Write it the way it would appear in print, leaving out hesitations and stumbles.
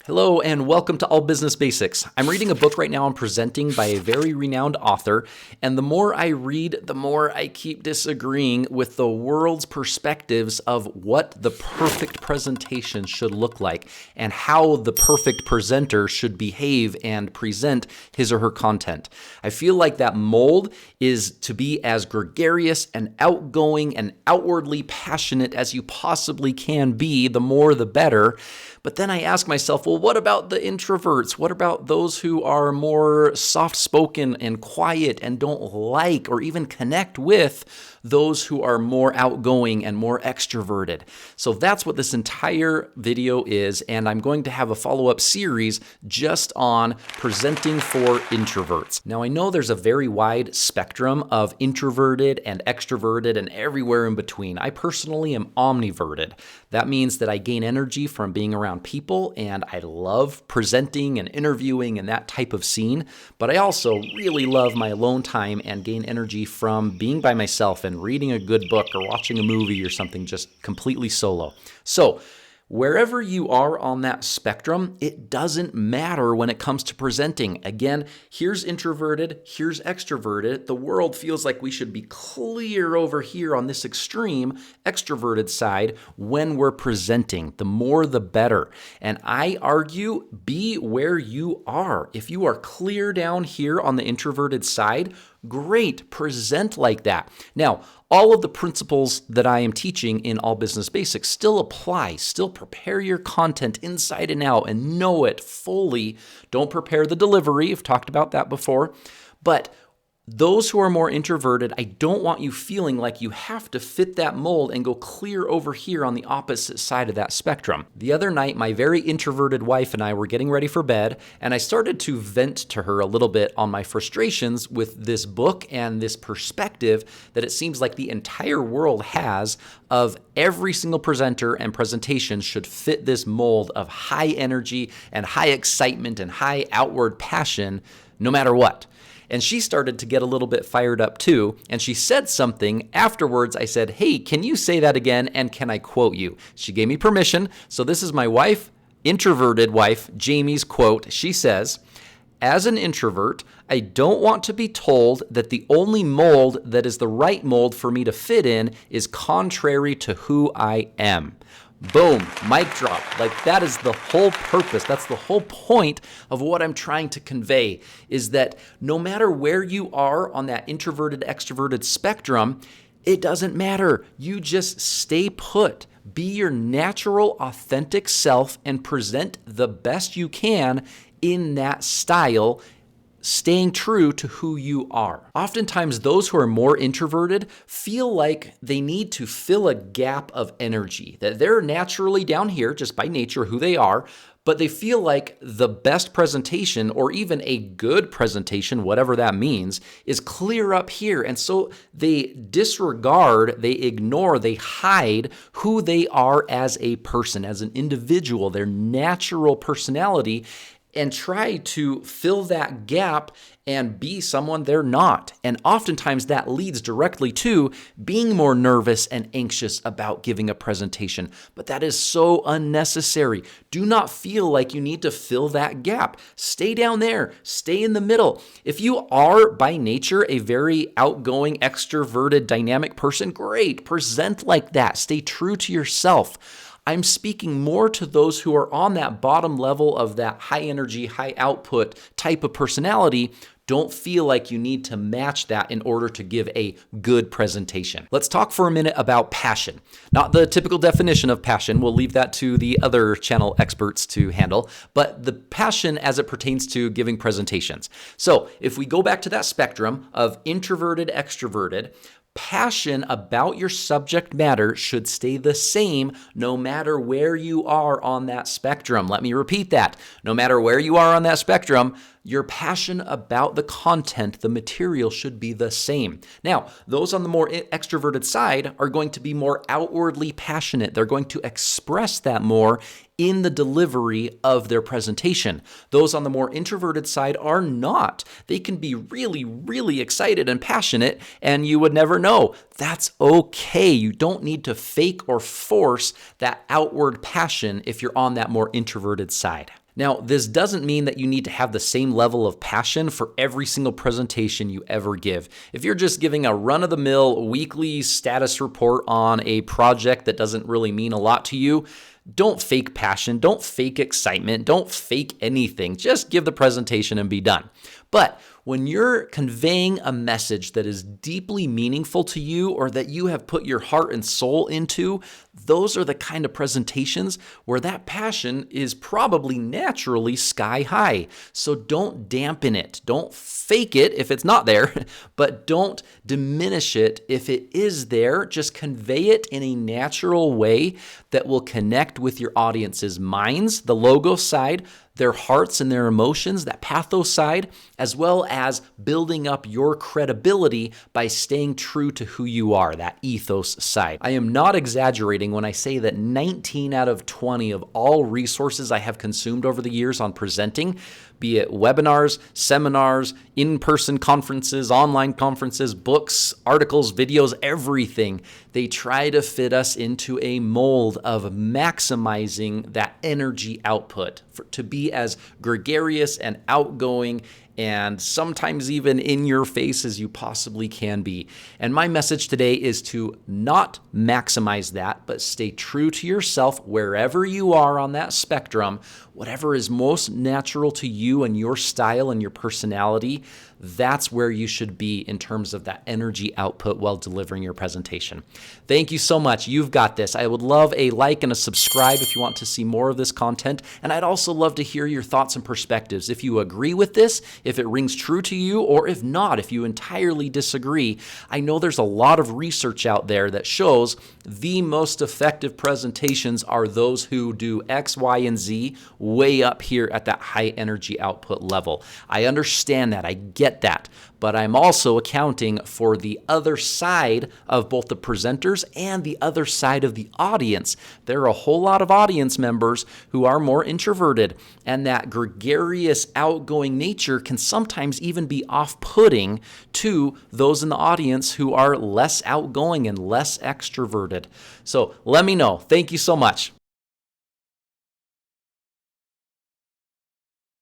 Hello and welcome to All Business Basics. I'm reading a book right now on presenting by a very renowned author, and the more I read, the more I keep disagreeing with the world's perspectives of what the perfect presentation should look like and how the perfect presenter should behave and present his or her content. I feel like that mold is to be as gregarious and outgoing and outwardly passionate as you possibly can be, the more the better. But then I ask myself, well, what about the introverts? What about those who are more soft-spoken and quiet and don't like or even connect with those who are more outgoing and more extroverted? So that's what this entire video is, and I'm going to have a follow-up series just on presenting for introverts. Now, I know there's a very wide spectrum of introverted and extroverted and everywhere in between. I personally am omniverted. That means that I gain energy from being around people, and I love presenting and interviewing and that type of scene, but I also really love my alone time and gain energy from being by myself and reading a good book or watching a movie or something just completely solo. So wherever you are on that spectrum, it doesn't matter when it comes to presenting. Again, here's introverted, here's extroverted. The world feels like we should be clear over here on this extreme extroverted side when we're presenting. The more, the better. And I argue, be where you are. If you are clear down here on the introverted side, great, present like that. Now, all of the principles that I am teaching in All Business Basics still apply. Still prepare your content inside and out and know it fully. Don't prepare the delivery. I've talked about that before. But those who are more introverted, I don't want you feeling like you have to fit that mold and go clear over here on the opposite side of that spectrum. The other night, my very introverted wife and I were getting ready for bed, and I started to vent to her a little bit on my frustrations with this book and this perspective that it seems like the entire world has of every single presenter and presentation should fit this mold of high energy and high excitement and high outward passion no matter what. And she started to get a little bit fired up too, and she said something. Afterwards, I said, hey, can you say that again, and can I quote you? She gave me permission, so this is my wife, introverted wife, Jamie's quote. She says, as an introvert, I don't want to be told that the only mold that is the right mold for me to fit in is contrary to who I am. Boom, mic drop. Like that is the whole purpose. That's the whole point of what I'm trying to convey is that no matter where you are on that introverted, extroverted spectrum, it doesn't matter. You just stay put. Be your natural, authentic self and present the best you can in that style, staying true to who you are. Oftentimes, those who are more introverted feel like they need to fill a gap of energy, that they're naturally down here just by nature who they are, but they feel like the best presentation or even a good presentation, whatever that means, is clear up here. And so they disregard, they ignore, they hide who they are as a person, as an individual, their natural personality, and try to fill that gap and be someone they're not. And oftentimes that leads directly to being more nervous and anxious about giving a presentation. But that is so unnecessary. Do not feel like you need to fill that gap. Stay down there. Stay in the middle. If you are by nature a very outgoing, extroverted, dynamic person, great. Present like that. Stay true to yourself. I'm speaking more to those who are on that bottom level of that high energy, high output type of personality. Don't feel like you need to match that in order to give a good presentation. Let's talk for a minute about passion. Not the typical definition of passion. We'll leave that to the other channel experts to handle, but the passion as it pertains to giving presentations. So if we go back to that spectrum of introverted, extroverted, passion about your subject matter should stay the same no matter where you are on that spectrum. Let me repeat that. No matter where you are on that spectrum, your passion about the content, the material should be the same. Now, those on the more extroverted side are going to be more outwardly passionate. They're going to express that more in the delivery of their presentation. Those on the more introverted side are not. They can be really, really excited and passionate, and you would never know. That's okay. You don't need to fake or force that outward passion if you're on that more introverted side. Now, this doesn't mean that you need to have the same level of passion for every single presentation you ever give. If you're just giving a run-of-the-mill weekly status report on a project that doesn't really mean a lot to you, don't fake passion, don't fake excitement, don't fake anything. Just give the presentation and be done. But when you're conveying a message that is deeply meaningful to you or that you have put your heart and soul into, those are the kind of presentations where that passion is probably naturally sky high. So don't dampen it. Don't fake it if it's not there, but don't diminish it if it is there. Just convey it in a natural way that will connect with your audience's minds, the logo side, their hearts and their emotions, that pathos side, as well as building up your credibility by staying true to who you are, that ethos side. I am not exaggerating when I say that 19 out of 20 of all resources I have consumed over the years on presenting, be it webinars, seminars, in-person conferences, online conferences, books, articles, videos, everything, they try to fit us into a mold of maximizing that energy output to be as gregarious and outgoing and sometimes even in your face as you possibly can be. And my message today is to not maximize that, but stay true to yourself wherever you are on that spectrum. Whatever is most natural to you and your style and your personality, that's where you should be in terms of that energy output while delivering your presentation. Thank you so much. You've got this. I would love a like and a subscribe if you want to see more of this content. And I'd also love to hear your thoughts and perspectives. If you agree with this, if it rings true to you, or if not, if you entirely disagree. I know there's a lot of research out there that shows the most effective presentations are those who do X, Y, and Z way up here at that high energy output level. I understand that. I get that. But I'm also accounting for the other side of both the presenters and the other side of the audience. There are a whole lot of audience members who are more introverted, and that gregarious, outgoing nature can sometimes even be off-putting to those in the audience who are less outgoing and less extroverted. So let me know. Thank you so much.